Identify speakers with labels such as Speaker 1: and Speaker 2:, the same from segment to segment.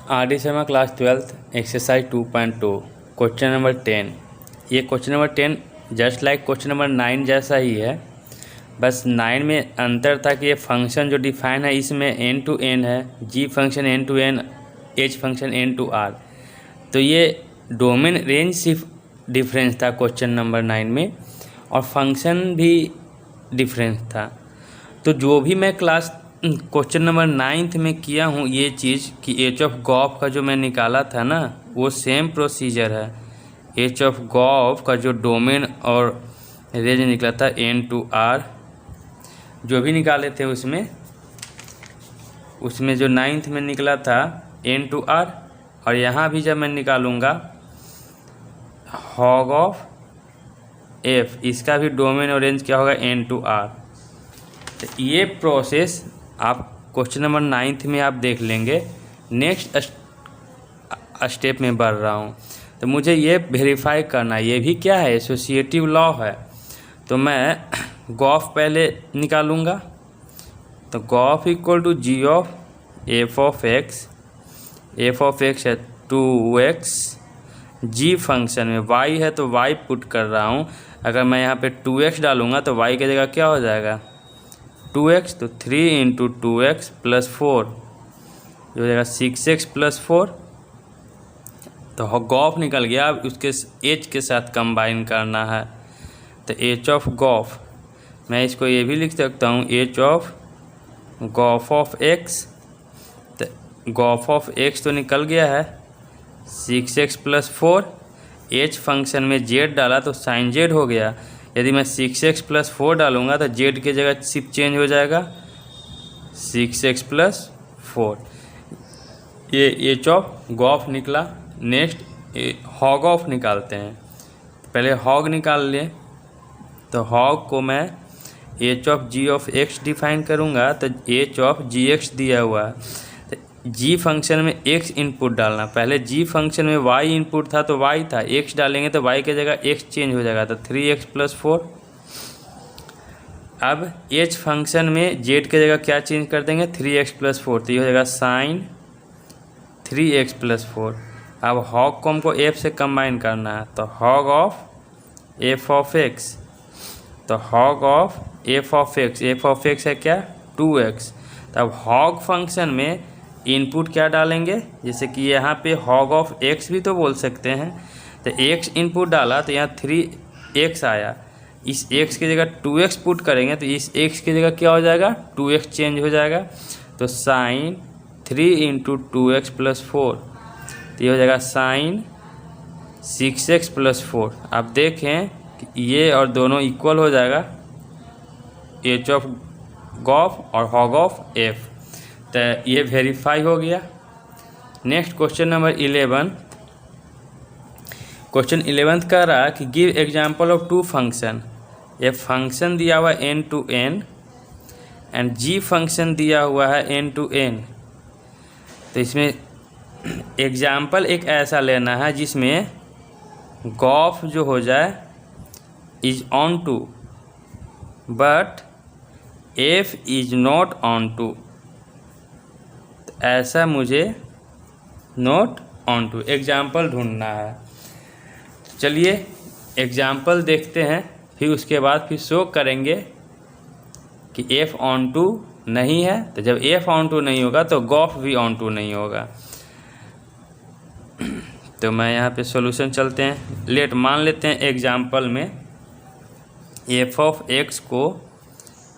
Speaker 1: RD. Sharma class 12th exercise 2.2 question number 10। ये question number 10 just like question number 9 जैसा ही है, बस 9 में अंतर था कि ये फंक्शन जो डिफाइन है इसमें n to n है, g function n to n, h function n to r। तो ये डोमेन रेंज सिर्फ डिफरेंस था क्वेश्चन नंबर 9 में, और फंक्शन भी डिफरेंस था। तो जो भी मैं क्लास क्वेश्चन नंबर 9th में किया हूँ ये चीज़ कि एच ऑफ गॉफ का जो मैं निकाला था ना, वो सेम प्रोसीजर है। एच ऑफ गॉफ का जो डोमेन और रेंज निकला था n to r, जो भी निकाले थे उसमें जो 9th में निकला था n to r, और यहाँ भी जब मैं निकालूँगा हॉग ऑफ f, इसका भी डोमेन और रेंज क्या होगा n to r। तो ये प्रोसेस आप क्वेश्चन नंबर 9th में आप देख लेंगे। नेक्स्ट स्टेप में बढ़ रहा हूँ, तो मुझे ये वेरीफाई करना है, ये भी क्या है, एसोसिएटिव लॉ है। तो मैं गॉफ पहले निकालूंगा, तो Gauff equal to g of F of x है 2x, जी फंक्शन में y है तो y पुट कर रहा हूँ। अगर मैं यहाँ पे 2x डालूंगा तो y की जगह क्या हो जाएगा 2x, तो 3 इंटू 2x प्लस 4 जो हो जाएगा 6x प्लस 4। तो गॉफ निकल गया, अब उसके h के साथ कंबाइन करना है। तो h ऑफ गॉफ, मैं इसको ये भी लिख सकता हूँ h of Gauff of x। तो गॉफ ऑफ x तो निकल गया है 6x प्लस 4, h फंक्शन में z डाला तो साइन z हो गया। यदि मैं 6x प्लस 4 डालूंगा तो z की जगह सिर्फ चेंज हो जाएगा 6x प्लस 4। ये एच ऑफ गॉफ निकला। नेक्स्ट हॉग ऑफ निकालते हैं। पहले हॉग निकाल लें, तो हॉग को मैं h of g of x define करूंगा। तो एच ऑफ जी एक्स दिया हुआ है, तो जी फंक्शन में x इनपुट डालना। पहले जी फंक्शन में y इनपुट था तो y था, x डालेंगे तो y की जगह x चेंज हो जाएगा, तो 3x प्लस 4। अब h फंक्शन में z की जगह क्या चेंज कर देंगे 3x प्लस 4, तो ये हो जाएगा साइन 3x प्लस 4। अब हॉग को हमको f से कंबाइन करना है, तो hog of f of x, तो hog of f of x है क्या 2x। तो अब हॉग फंक्शन में इनपुट क्या डालेंगे, जैसे कि यहाँ पे हॉग ऑफ x भी तो बोल सकते हैं। तो x इनपुट डाला तो यहाँ 3x आया, इस x की जगह 2x पुट करेंगे तो इस x की जगह क्या हो जाएगा 2x चेंज हो जाएगा। तो साइन 3 इंटू 2x प्लस 4, तो ये हो जाएगा साइन 6x प्लस 4। आप देखें कि ये और दोनों इक्वल हो जाएगा एच ऑफ गॉफ और हॉग ऑफ f। तो ये वेरीफाई हो गया। Next question number 11। क्वेश्चन 11 कह रहा है कि give example of two function. ये फंक्शन दिया हुआ है n to n and g function दिया हुआ है n to n। तो इसमें एग्जांपल एक ऐसा लेना है जिसमें गॉफ जो हो जाए is onto but f is not onto. ऐसा मुझे नोट ऑन टू एग्जाम्पल ढूंढना है। चलिए एग्जाम्पल देखते हैं, फिर उसके बाद फिर शो करेंगे कि f ऑन टू नहीं है। तो जब f ऑन टू नहीं होगा तो गॉफ भी ऑन टू नहीं होगा। तो मैं यहाँ पे सॉल्यूशन चलते हैं। मान लेते हैं एग्जाम्पल में f ऑफ x को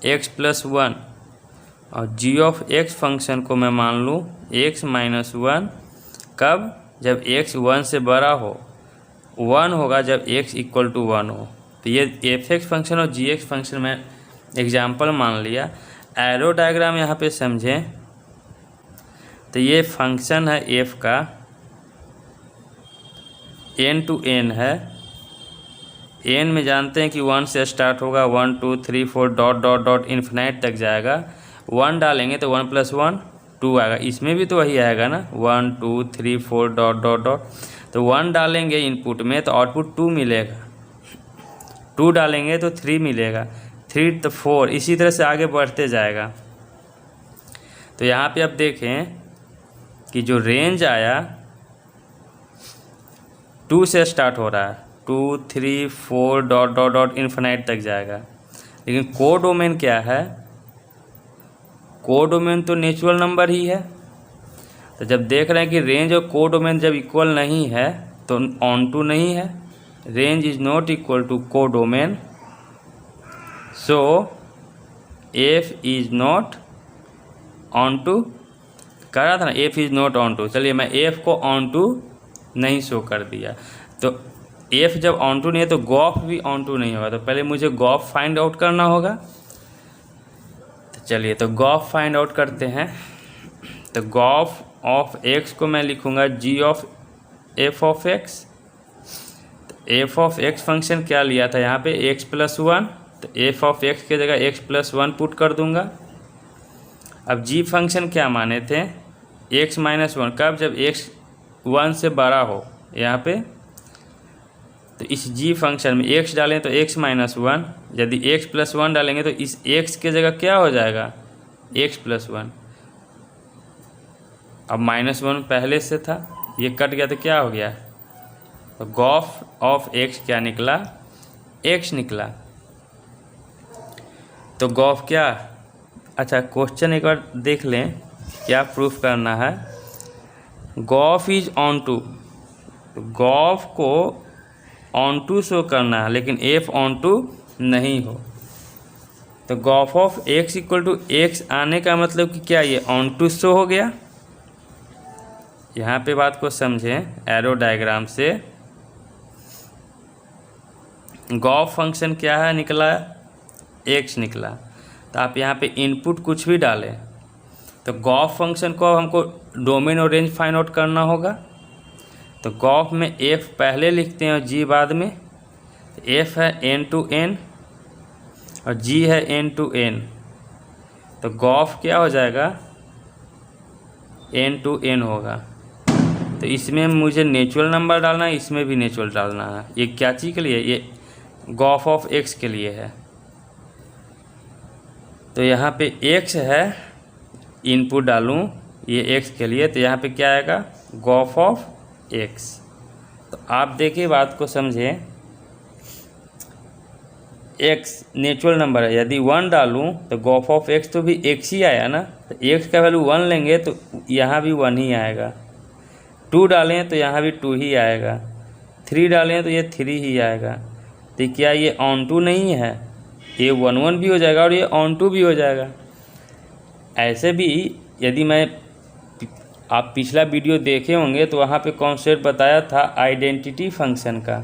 Speaker 1: x प्लस 1 और g ऑफ x फंक्शन को मैं मान लूँ x माइनस 1। कब, जब x 1 से बड़ा हो, 1 होगा जब x इक्वल टू 1 हो। तो ये f(x) फंक्शन और g(x) फंक्शन में एग्जांपल मान लिया। एरो डायग्राम यहाँ पे समझें, तो ये फंक्शन है f का, n to n है। n में जानते हैं कि 1 से स्टार्ट होगा, 1 2 3 4 डॉट डॉट डॉट इन्फिनाइट तक जाएगा। 1 डालेंगे तो 1 प्लस 1 2 आएगा, इसमें भी तो वही आएगा ना 1 2 3 4 डॉट डॉट डॉट। तो 1 डालेंगे इनपुट में तो आउटपुट 2 मिलेगा, 2 डालेंगे तो 3 मिलेगा, 3 तो 4, इसी तरह से आगे बढ़ते जाएगा। तो यहाँ पे आप देखें कि जो रेंज आया 2 से स्टार्ट हो रहा है, 2 3 4 डॉट डॉट डॉट इन्फिनाइट तक जाएगा। लेकिन कोडोमेन क्या है, कोडोमेन तो नेचुरल नंबर ही है। तो जब देख रहे हैं कि रेंज और कोडोमेन जब इक्वल नहीं है तो ऑन टू नहीं है, range is not equal to codomain, so f is not onto. कह रहा था ना f is not onto. चलिए मैं एफ को ऑन टू नहीं शो कर दिया, तो एफ जब ऑन टू नहीं है तो गॉफ भी ऑन टू नहीं होगा। तो पहले मुझे गॉफ फाइंड आउट करना होगा। तो चलिए तो गॉफ फाइंड आउट करते हैं। तो गॉफ ऑफ एक्स को मैं लिखूंगा जी ऑफ एफ ऑफ एक्स। तो एफ ऑफ एक्स फंक्शन क्या लिया था यहाँ पे एक्स प्लस वन, तो एफ ऑफ एक्स की जगह एक्स प्लस वन पुट कर दूंगा। अब जी फंक्शन क्या माने थे, एक्स माइनस वन, कब, जब एक्स वन से बड़ा हो यहाँ पे। तो इस जी फंक्शन में एक्स डालें तो एक्स माइनस वन, यदि एक्स प्लस वन डालेंगे तो इस एक्स के जगह क्या हो जाएगा, एक्स प्लस वन। अब माइनस वन पहले से था, ये कट गया तो क्या हो गया, तो गॉफ ऑफ एक्स क्या निकला, एक्स निकला। तो गॉफ क्या, अच्छा क्वेश्चन एक बार देख लें क्या प्रूफ करना है। गॉफ इज ऑन टू, तो गॉफ को ऑन टू शो करना है लेकिन एफ ऑन टू नहीं हो। तो gof of x equal to x आने का मतलब कि क्या, ये ऑन टू शो हो गया। यहाँ पे बात को समझें एरो डायग्राम से। गॉफ फंक्शन क्या है, निकला एक्स निकला। तो आप यहाँ पे इनपुट कुछ भी डालें, तो गॉफ फंक्शन को हमको डोमेन और रेंज फाइंड आउट करना होगा। तो गॉफ में एफ पहले लिखते हैं और जी बाद में। तो एफ है एन टू एन और जी है एन टू एन। तो गॉफ क्या हो जाएगा, एन टू एन होगा। तो इसमें मुझे नेचुरल नंबर डालना है, इसमें भी नेचुरल डालना है। ये क्या चीज़ के लिए, ये गॉफ ऑफ एक्स के लिए है। तो यहाँ पे एक्स है, इनपुट डालूँ ये एक्स के लिए, तो यहाँ पे क्या आएगा, गॉफ ऑफ एक्स। तो आप देखिए बात को समझें, एक्स नेचुरल नंबर है, यदि वन डालूँ तो गॉफ ऑफ एक्स तो भी एक्स ही आया ना। तो एक्स का वैल्यू वन लेंगे तो यहाँ भी वन ही आएगा। टू डालें तो यहाँ भी टू ही आएगा। थ्री डालें तो ये थ्री ही आएगा। तो क्या ये ऑन टू नहीं है, ये वन वन भी हो जाएगा और ये ऑन टू भी हो जाएगा। ऐसे भी यदि मैं, आप पिछला वीडियो देखे होंगे तो वहाँ पे कॉन्सेप्ट बताया था आइडेंटिटी फंक्शन का।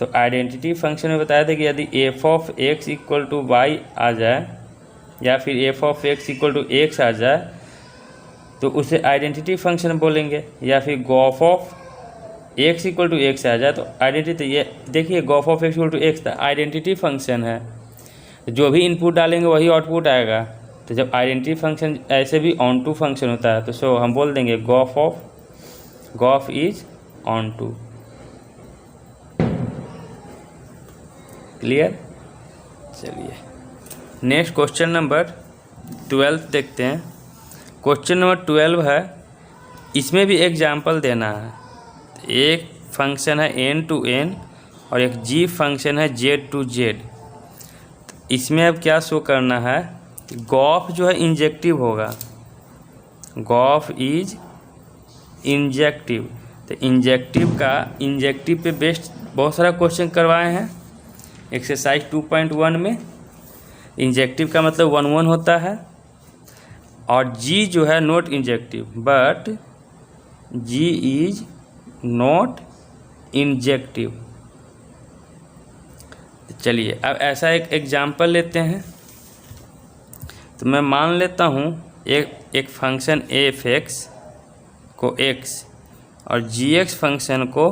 Speaker 1: तो आइडेंटिटी फंक्शन में बताया था कि यदि F of x equal to Y आ जाए या फिर F of x equal to X आ जाए तो उसे आइडेंटिटी फंक्शन बोलेंगे, या फिर gof of x equal to X आ जाए तो आइडेंटिटी। ये देखिए gof of x equal to X identity function है, जो भी इनपुट डालेंगे वही आउटपुट आएगा। तो जब आइडेंटिटी फंक्शन ऐसे भी ऑन टू फंक्शन होता है तो सो हम बोल देंगे gof is onto. Clear. चलिए नेक्स्ट क्वेश्चन नंबर 12 देखते हैं। क्वेश्चन नंबर 12 है, इसमें भी एग्जाम्पल देना है। एक फंक्शन है एन टू एन और एक जी फंक्शन है जेड टू जेड। इसमें अब क्या शो करना है, गॉफ जो है इंजेक्टिव होगा, गॉफ इज इंजेक्टिव। तो इंजेक्टिव पे बेस्ड बहुत सारा क्वेश्चन करवाए हैं एक्सरसाइज 2.1 में। इंजेक्टिव का मतलब 1 1 होता है और जी जो है not injective, but g is not injective. चलिए अब ऐसा एक एग्जाम्पल लेते हैं। तो मैं मान लेता हूँ एक फंक्शन एफ एक्स को एक्स और जी एक्स फंक्शन को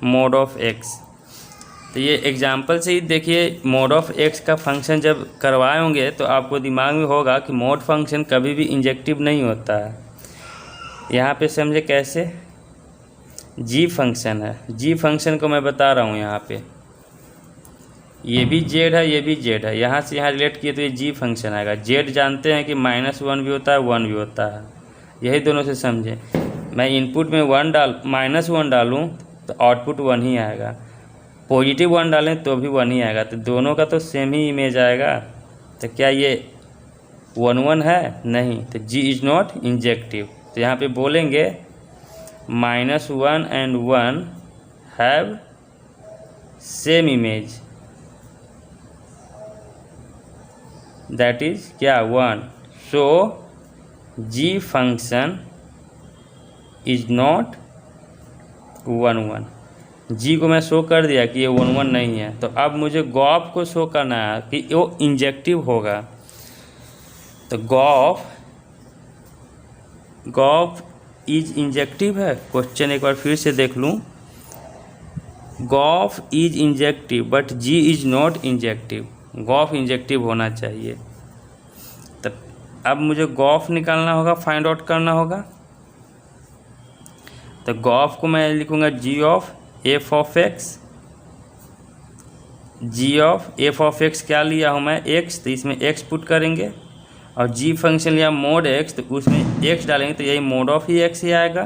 Speaker 1: मोड ऑफ एक्स। तो ये एग्जाम्पल से ही देखिए, मोड ऑफ एक्स का फंक्शन जब करवाए होंगे तो आपको दिमाग में होगा कि मोड फंक्शन कभी भी इंजेक्टिव नहीं होता है। यहाँ पे समझे कैसे, जी फंक्शन है, जी फंक्शन को मैं बता रहा हूँ। यहाँ पे ये भी जेड है, ये भी जेड है, यहाँ से यहाँ रिलेट किए तो ये जी फंक्शन आएगा। जेड जानते हैं कि -1 भी होता है 1 भी होता है, यही दोनों से समझें। मैं इनपुट में -1 डालूँ तो आउटपुट 1 ही आएगा, +1 डालें तो भी 1 ही आएगा, तो दोनों का तो सेम ही इमेज आएगा। तो क्या ये 1 है? नहीं, तो G इज़ नॉट इंजेक्टिव। तो यहाँ पे बोलेंगे -1 and 1 have same image, that is क्या 1। सो G function is not 1 G को मैं शो कर दिया कि ये 1 नहीं है। तो अब मुझे गॉफ को शो करना है कि वो इंजेक्टिव होगा। तो गॉफ इज इंजेक्टिव है। क्वेश्चन एक बार फिर से देख लूँ। Gof is injective but G is not injective. Gof injective होना चाहिए। तब अब मुझे गॉफ निकालना होगा, फाइंड आउट करना होगा। तो गॉफ को मैं लिखूँगा G of f of x। G of f of x क्या लिया हूँ मैं? x, तो इसमें x पुट करेंगे। और G फंक्शन लिया मोड x, तो उसमें x डालेंगे तो यही मोड ऑफ ही x ही आएगा।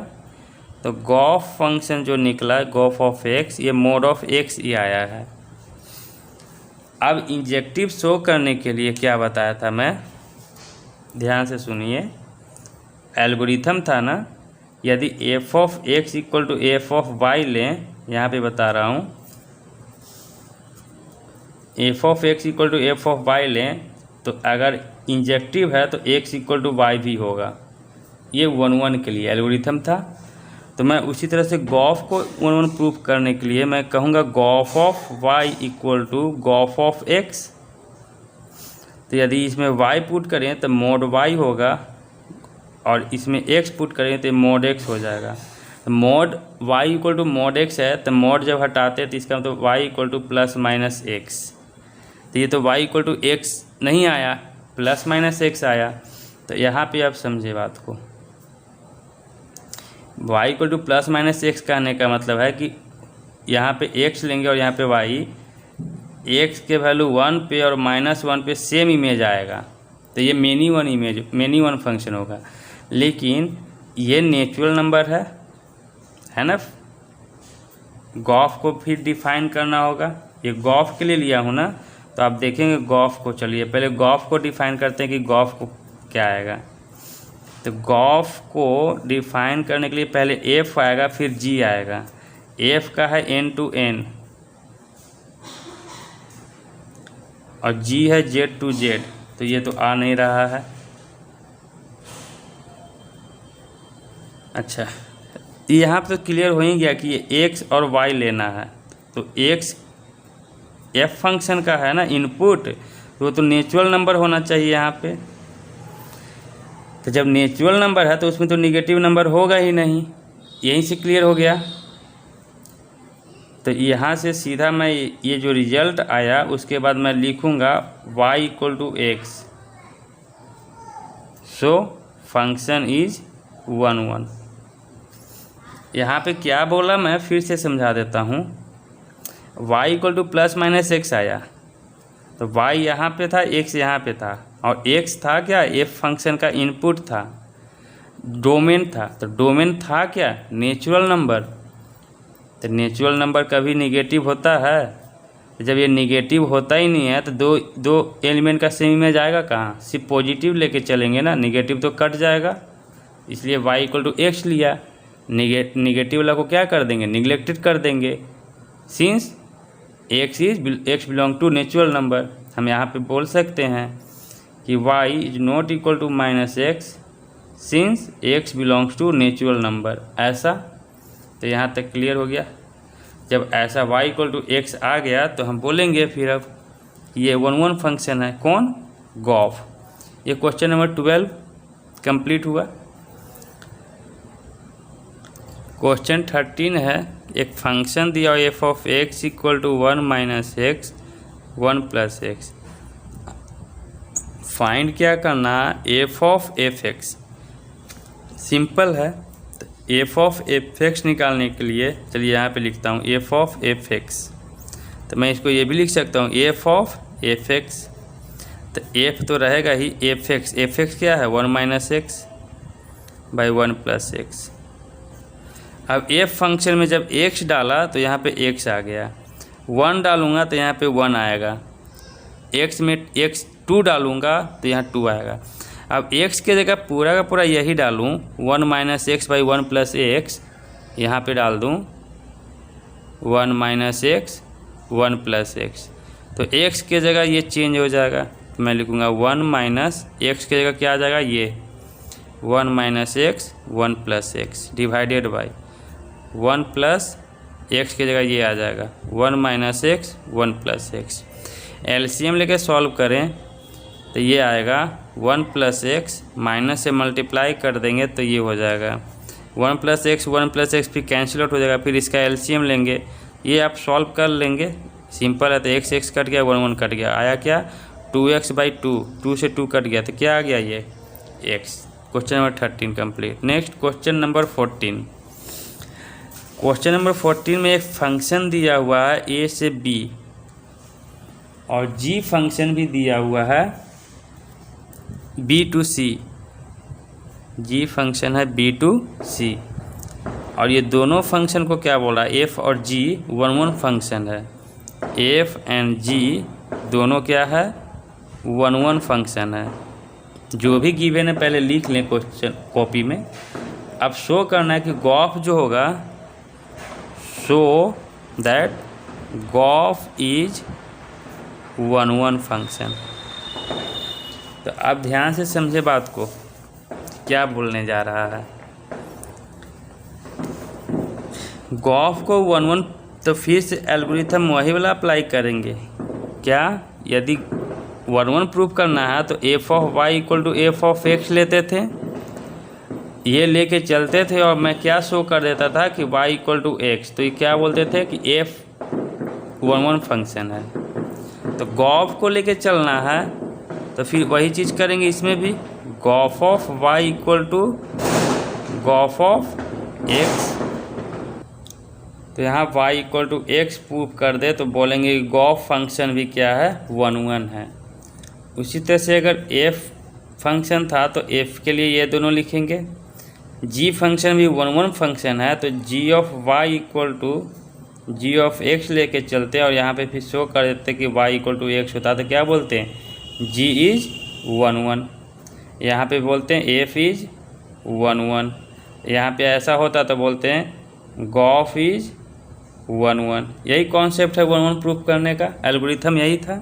Speaker 1: तो गॉफ फंक्शन जो निकला गॉफ ऑफ x, ये मोड ऑफ x ही आया है। अब इंजेक्टिव शो करने के लिए क्या बताया था मैं? ध्यान से सुनिए। एल्गोरिथम था ना, यदि f of x equal to f of y लें, यहाँ पे बता रहा हूँ, f of x equal to f of y लें तो अगर इंजेक्टिव है तो x इक्वल टू y भी होगा। ये 1 के लिए एल्गोरिथम था। तो मैं उसी तरह से गॉफ को 1 प्रूफ करने के लिए मैं कहूँगा gof of y equal to gof of x। तो यदि इसमें y पुट करें तो मोड y होगा, और इसमें x पुट करें तो मोड x हो जाएगा। तो mod y equal to mod x है, तो मोड जब हटाते हैं तो इसका मतलब y इक्वल टू +-x। तो ये तो y इक्वल टू x नहीं आया, +-x आया। तो यहाँ पे आप समझे बात को। y इक्वल टू +-x कहने का मतलब है कि यहाँ पे x लेंगे और यहाँ पे y, x के वैल्यू 1 पे और -1 पे सेम इमेज आएगा। तो ये मेनी वन फंक्शन होगा। लेकिन ये नेचुरल नंबर है ना। गॉफ को फिर डिफाइन करना होगा। ये गॉफ के लिए लिया हूँ ना, तो आप देखेंगे गॉफ को। चलिए पहले गॉफ को डिफाइन करते हैं कि गॉफ को क्या आएगा। तो गॉफ को डिफाइन करने के लिए पहले f आएगा फिर g आएगा। f का है n to n और g है z to z। तो ये तो आ नहीं रहा है। अच्छा, यहाँ पे तो क्लियर हो ही गया कि ये x और y लेना है। तो x f फंक्शन का है ना इनपुट, तो वो तो नेचुरल नंबर होना चाहिए यहाँ पे। तो जब नेचुरल नंबर है तो उसमें तो निगेटिव नंबर होगा ही नहीं। यहीं से क्लियर हो गया। तो यहाँ से सीधा मैं ये जो रिजल्ट आया उसके बाद मैं लिखूँगा y equal to x। So function is 1 यहाँ पे क्या बोला मैं फिर से समझा देता हूँ। y इक्वल टू +-x आया, तो y यहाँ पे था, x यहाँ पे था, और x था क्या? f फंक्शन का इनपुट था, डोमेन था। तो डोमेन था क्या? Natural number. तो नेचुरल नंबर कभी निगेटिव होता है? जब ये निगेटिव होता ही नहीं है तो दो एलिमेंट का सेम इमेज आएगा कहाँ? सिर्फ पॉजिटिव लेके चलेंगे ना, निगेटिव तो कट जाएगा। इसलिए y इक्वल टू x लिया। निगेटिव वाला को क्या कर देंगे? निगलेक्टेड कर देंगे। Since x belong to natural number, हम यहाँ पे बोल सकते हैं कि y is not equal to -x since x belongs to natural number. ऐसा, तो यहाँ तक क्लियर हो गया। जब ऐसा y इक्वल टू x आ गया तो हम बोलेंगे फिर अब ये 1 फंक्शन है। कौन? गॉफ। ये क्वेश्चन नंबर 12 कंप्लीट हुआ। क्वेश्चन 13 है, एक फंक्शन दिया f of x equal to 1 - x 1 + x। Find क्या करना? f of f(x). सिंपल है। तो f ऑफ f(x) निकालने के लिए चलिए यहाँ पे लिखता हूँ f ऑफ f(x). तो मैं इसको ये भी लिख सकता हूँ f ऑफ f(x). तो f तो रहेगा ही f(x). f(x) क्या है? 1 - x। By 1 plus x. अब एफ फंक्शन में जब x डाला तो यहाँ पे x आ गया, 1 डालूँगा तो यहाँ पे 1 आएगा, x में x 2 डालूँगा तो यहाँ 2 आएगा। अब x के जगह पूरा का पूरा यही डालूँ, 1 minus x by 1 plus x, यहाँ पर डाल दूँ 1 माइनस एक्स 1 प्लस एक्स, तो x के जगह ये चेंज हो जाएगा, तो मैं लिखूँगा 1 माइनस एक्स के जगह क्या आ जाएगा, ये 1 minus x 1 plus x divided by 1 plus x की जगह ये आ जाएगा 1 minus x 1 plus x. LCM लेके सॉल्व करें तो ये आएगा 1 प्लस एक्स, माइनस से मल्टीप्लाई कर देंगे तो ये हो जाएगा 1 प्लस एक्स फिर कैंसिल आउट हो जाएगा, फिर इसका एलसीएम लेंगे, ये आप सॉल्व कर लेंगे, सिंपल है। तो x कट गया, 1 1 कट गया, आया क्या 2x बाई 2 से 2 कट गया तो क्या आ गया ये x। Question number 13 complete. Next question number 14। Question number 14 में एक फंक्शन दिया हुआ है a से b और g फंक्शन भी दिया हुआ है b to c, g function है b टू c, और ये दोनों फंक्शन को क्या बोल रहा है, f और g 1 1 फंक्शन है, f एंड g दोनों क्या है 1 1 फंक्शन है। जो भी गिवन है पहले लिख लें क्वेश्चन कॉपी में। अब शो करना है कि गॉफ जो होगा, show that Gauff is 1 1 function. तो आप ध्यान से समझे बात को, क्या बोलने जा रहा है। गॉफ को 1 1, तो फिर से एल्गोरिथम वही वाला अप्लाई करेंगे। क्या, यदि 1 1 प्रूफ करना है तो f of y equal to f of x लेते थे, ये लेके चलते थे और मैं क्या शो कर देता था कि y इक्वल टू एक्स, तो ये क्या बोलते थे कि f 1 1 फंक्शन है। तो गॉफ को लेके चलना है तो फिर वही चीज़ करेंगे इसमें भी, gof of y equal to gof of x। तो यहाँ y equal to x proof कर दे तो बोलेंगे कि गॉफ फंक्शन भी क्या है 1 1 है। उसी तरह से अगर f फंक्शन था तो f के लिए ये दोनों लिखेंगे, g फंक्शन भी 1 1 फंक्शन है तो g of y equal to g of x लेके चलते और यहाँ पे फिर शो कर देते कि y इक्वल टू एक्स होता तो क्या बोलते हैं, g इज 1 1। यहाँ पे बोलते हैं f इज 1 1, यहाँ पे ऐसा होता तो बोलते हैं गॉफ इज 1 1। यही कॉन्सेप्ट है 1 1 प्रूफ करने का, एल्गोरिथम यही था,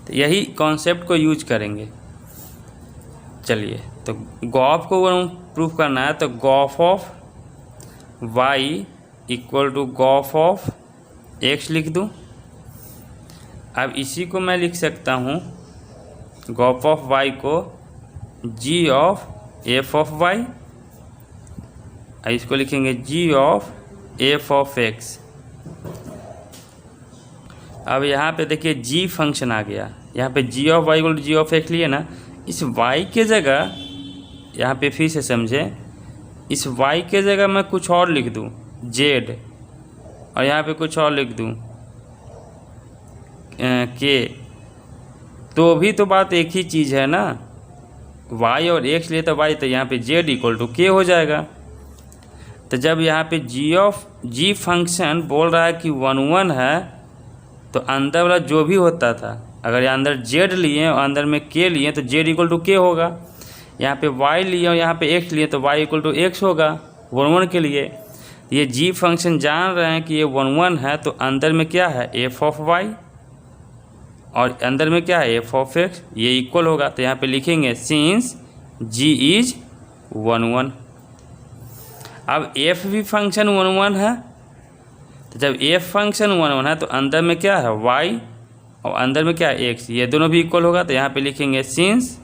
Speaker 1: तो यही कॉन्सेप्ट को यूज करेंगे। चलिए, तो गॉफ को 1 1 प्रूफ करना है तो gof of y equal to gof of x लिख दूँ। अब इसी को मैं लिख सकता हूँ, गॉफ ऑफ y को g of f of y, इसको लिखेंगे g of f of x। अब यहाँ पे देखिए g फंक्शन आ गया, यहाँ पे g of y equal to g of x लिए ना, इस y के जगह यहाँ पे फिर से समझे, इस y के जगह मैं कुछ और लिख दूँ z, और यहाँ पे कुछ और लिख दूँ k, तो भी तो बात एक ही चीज़ है ना, y और x लिए तो y, तो यहाँ पे z इक्वल टू k हो जाएगा। तो जब यहाँ पे g फंक्शन बोल रहा है कि 1 1 है तो अंदर वाला जो भी होता था, अगर यहाँ अंदर z लिए और अंदर में k लिए तो z इक्वल टू k होगा, यहाँ पे y लिए और यहाँ पे x लिए तो y इक्वल टू x होगा 1 1 के लिए। ये g फंक्शन जान रहे हैं कि ये 1 1 है तो अंदर में क्या है f ऑफ y और अंदर में क्या है f ऑफ x, ये इक्वल होगा। तो यहाँ पे लिखेंगे सिंस g इज 1 1। अब f भी फंक्शन 1 1 है, तो जब f फंक्शन 1 1 है तो अंदर में क्या है y और अंदर में क्या है x, ये दोनों भी इक्वल होगा। तो यहाँ पे लिखेंगे सिंस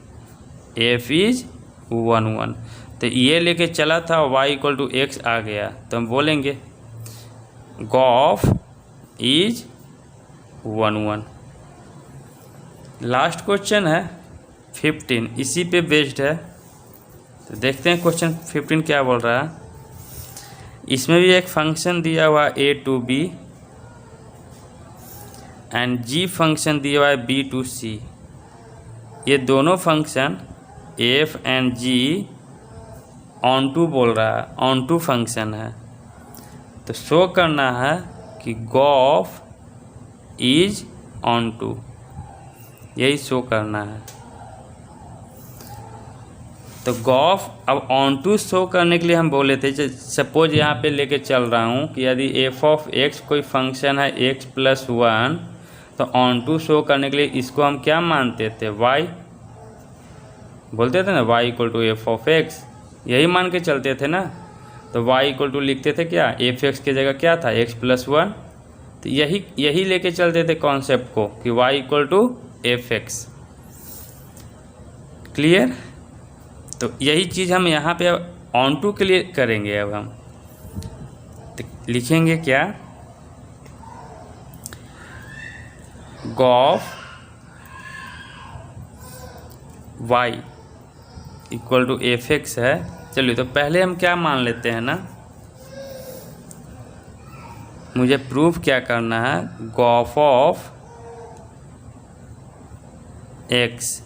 Speaker 1: f इज 1 1। तो ये लेके चला था y इक्वल टू एक्स आ गया, तो हम बोलेंगे गॉफ इज 1 1। लास्ट क्वेश्चन है 15, इसी पे बेस्ड है। तो देखते हैं क्वेश्चन 15 क्या बोल रहा है। इसमें भी एक फंक्शन दिया हुआ a to b and g function दिया हुआ है b टू c। ये दोनों function f and g onto बोल रहा है, ऑन टू फंक्शन है, तो शो करना है कि गॉफ इज ऑन टू, यही शो करना है। तो गॉफ अब ऑन टू शो करने के लिए हम बोले थे, सपोज यहाँ पे लेके चल रहा हूँ कि यदि एफ ऑफ एक्स कोई फंक्शन है एक्स प्लस वन, तो ऑन टू शो करने के लिए इसको हम क्या मानते थे, वाई बोलते थे ना, y equal to f of x, यही मान के चलते थे ना। तो वाई इक्वल टू लिखते थे क्या, एफ एक्स की जगह क्या था, एक्स प्लस वन। तो यही लेके चलते थे कॉन्सेप्ट को कि y equal to f x. Clear. तो यही चीज़ हम यहाँ पे ऑन टू के लिए करेंगे। अब हम तो लिखेंगे क्या, gof y equal to f x है। चलिए तो पहले हम क्या मान लेते हैं ना, मुझे प्रूफ क्या करना है, gof of x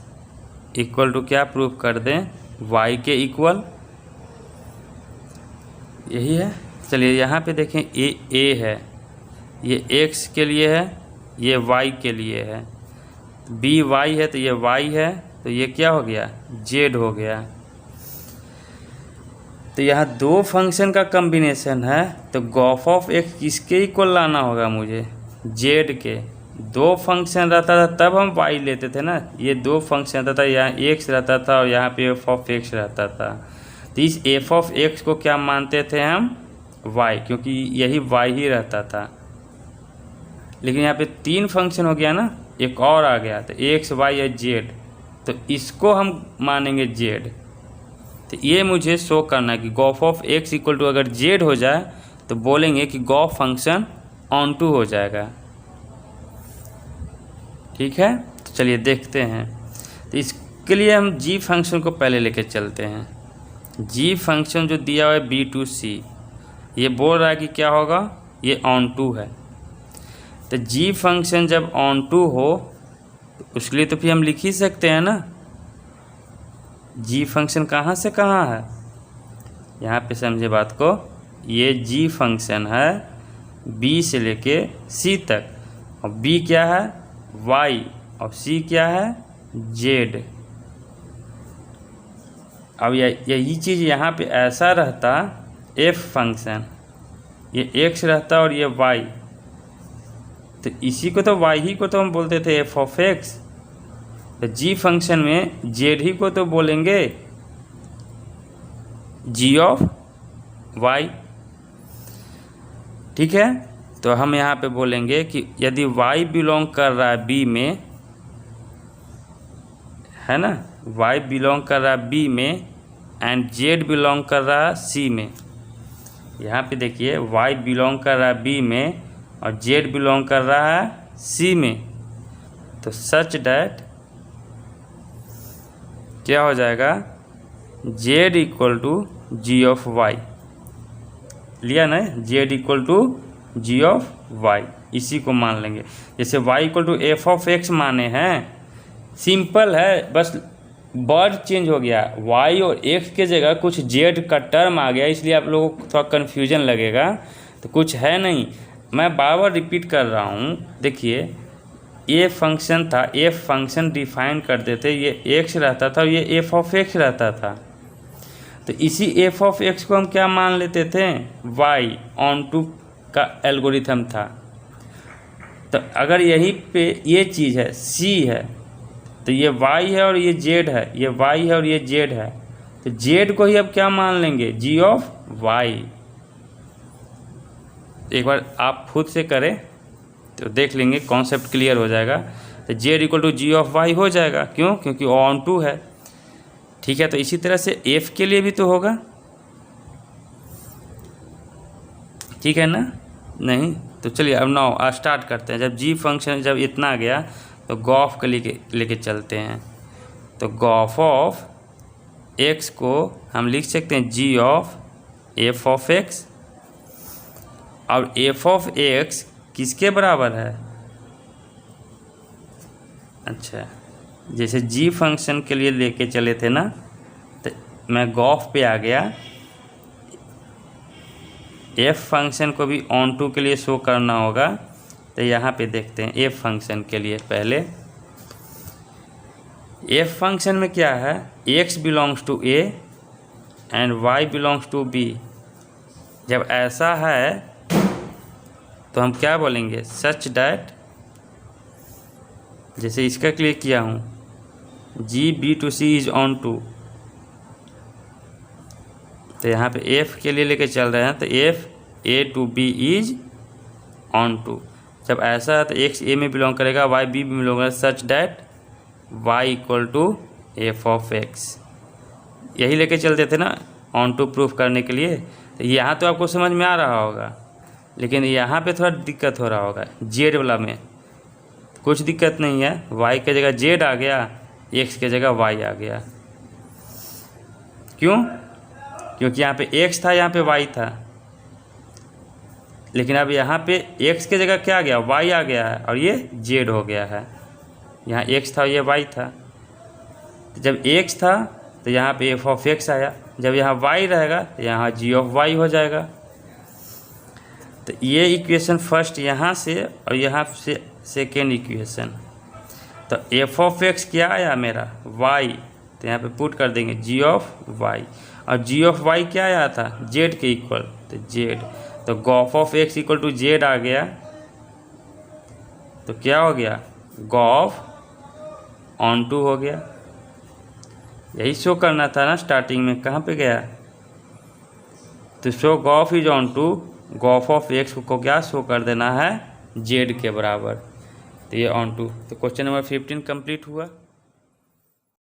Speaker 1: equal to क्या प्रूफ कर दें, वाई के इक्वल, यही है। चलिए यहाँ पे देखें ए है, ये एक्स के लिए है, ये वाई के लिए है, बी वाई है तो ये वाई है, तो ये क्या हो गया, जेड हो गया। तो यहाँ दो फंक्शन का कॉम्बिनेशन है, तो गॉफ ऑफ एक्स किसके इक्वल लाना होगा मुझे, जेड के। दो फंक्शन रहता था तब हम वाई लेते थे ना, ये दो फंक्शन रहता था, यहाँ एक्स रहता था और यहाँ पे एफ ऑफ एक्स रहता था। तो इस एफ ऑफ एक्स को क्या मानते थे हम, वाई, क्योंकि यही वाई ही रहता था। लेकिन यहाँ पे तीन फंक्शन हो गया ना, एक और आ गया, तो एक्स वाई या जेड, तो इसको हम मानेंगे जेड। तो ये मुझे शो करना है कि gof of x equal to अगर जेड हो जाए तो बोलेंगे कि गॉफ फंक्शन ऑन टू हो जाएगा। ठीक है, तो चलिए देखते हैं। तो इसके लिए हम जी फंक्शन को पहले लेके चलते हैं। जी फंक्शन जो दिया हुआ है बी टू सी, ये बोल रहा है कि क्या होगा, ये ऑन टू है। तो जी फंक्शन जब ऑन टू हो तो उसके लिए तो फिर हम लिख ही सकते हैं ना, जी फंक्शन कहाँ से कहाँ है, यहाँ पे समझे बात को, ये जी फंक्शन है बी से लेके सी तक, और बी क्या है, वाई, और सी क्या है, जेड। अब यही चीज़ यहाँ पे ऐसा रहता, एफ फंक्शन, ये एक्स रहता और ये वाई, तो इसी को तो वाई ही को तो हम बोलते थे एफ ऑफ एक्स। तो जी फंक्शन में जेड ही को तो बोलेंगे जी ऑफ वाई। ठीक है, तो हम यहाँ पे बोलेंगे कि यदि y बिलोंग कर रहा है b में, है ना, y बिलोंग कर रहा है b में एंड z बिलोंग कर रहा है c में। यहाँ पे देखिए y बिलोंग कर रहा है b में और z बिलोंग कर रहा है c में, तो सच डैट क्या हो जाएगा, z equal to g of y, लिया ना, z equal to g of y, इसी को मान लेंगे। जैसे y equal to f of x माने हैं, सिंपल है, बस वर्ड चेंज हो गया, y और x के जगह कुछ z का टर्म आ गया, इसलिए आप लोगों को थोड़ा कन्फ्यूजन लगेगा, तो कुछ है नहीं। मैं बार बार रिपीट कर रहा हूँ, देखिए ये फंक्शन था, एफ फंक्शन डिफाइन करते थे, ये x रहता था और ये एफ ऑफ एक्स रहता था। तो इसी एफ ऑफ एक्स को हम क्या मान लेते थे, y ऑन टू का एल्गोरिथम था। तो अगर यहीं पे ये चीज़ है c है, तो ये y है और ये z है, ये y है और ये z है, तो z को ही अब क्या मान लेंगे, g ऑफ y। एक बार आप खुद से करें तो देख लेंगे, कॉन्सेप्ट क्लियर हो जाएगा। तो z equal to g of y हो जाएगा, क्यों, क्योंकि ऑन टू है। ठीक है, तो इसी तरह से f के लिए भी तो होगा, ठीक है ना, नहीं तो चलिए अब नाउ स्टार्ट करते हैं। जब जी फंक्शन जब इतना आ गया तो गॉफ के लेके चलते हैं। तो गॉफ ऑफ एक्स को हम लिख सकते हैं जी ऑफ एफ ऑफ एक्स, और एफ ऑफ एक्स किसके बराबर है, अच्छा जैसे जी फंक्शन के लिए लेके चले थे ना, तो मैं गॉफ पे आ गया। एफ फंक्शन को भी ऑन टू के लिए शो करना होगा, तो यहाँ पे देखते हैं एफ फंक्शन के लिए। पहले एफ फंक्शन में क्या है, x belongs to A and y belongs to B. जब ऐसा है तो हम क्या बोलेंगे, सच डैट, जैसे इसका क्लियर किया हूँ g B to C is onto, तो यहाँ पे एफ के लिए लेके चल रहे हैं, तो f A to B is onto. जब ऐसा है तो एक्स ए में बिलोंग करेगा, वाई बी में बिलोंग करेगा, such that y equal to f of x. यही लेके चलते थे ना ऑन टू प्रूफ करने के लिए। तो यहाँ तो आपको समझ में आ रहा होगा, लेकिन यहाँ पे थोड़ा दिक्कत हो रहा होगा। जेड वाला में कुछ दिक्कत नहीं है, वाई के जगह जेड आ गया, एक्स के जगह वाई आ गया। क्यों? क्योंकि यहाँ पे एक्स था, यहाँ पे वाई था, लेकिन अब यहाँ पे एक्स के जगह क्या आ गया, वाई आ गया है, और ये जेड हो गया है। यहाँ एक्स था, ये वाई था। जब एक्स था तो यहाँ पे एफ ऑफ एक्स आया, जब यहाँ वाई रहेगा तो यहाँ जी ऑफ वाई हो जाएगा। तो ये इक्वेशन फर्स्ट यहाँ से, और यहाँ से सेकेंड इक्वेशन। तो एफ ऑफ एक्स क्या आया मेरा, वाई, तो यहाँ पे पुट कर देंगे जी ऑफ वाई, और जी ऑफ वाई क्या आया था, जेड के इक्वल, तो जेड। तो gof of x equal to Z आ गया, तो क्या हो गया, गॉफ ऑन टू हो गया। यही शो करना था ना स्टार्टिंग में, कहाँ पे गया, तो show gof is onto, gof of x को क्या शो कर देना है, जेड के बराबर, तो ये ऑन टू। तो क्वेश्चन नंबर 15 कंप्लीट हुआ।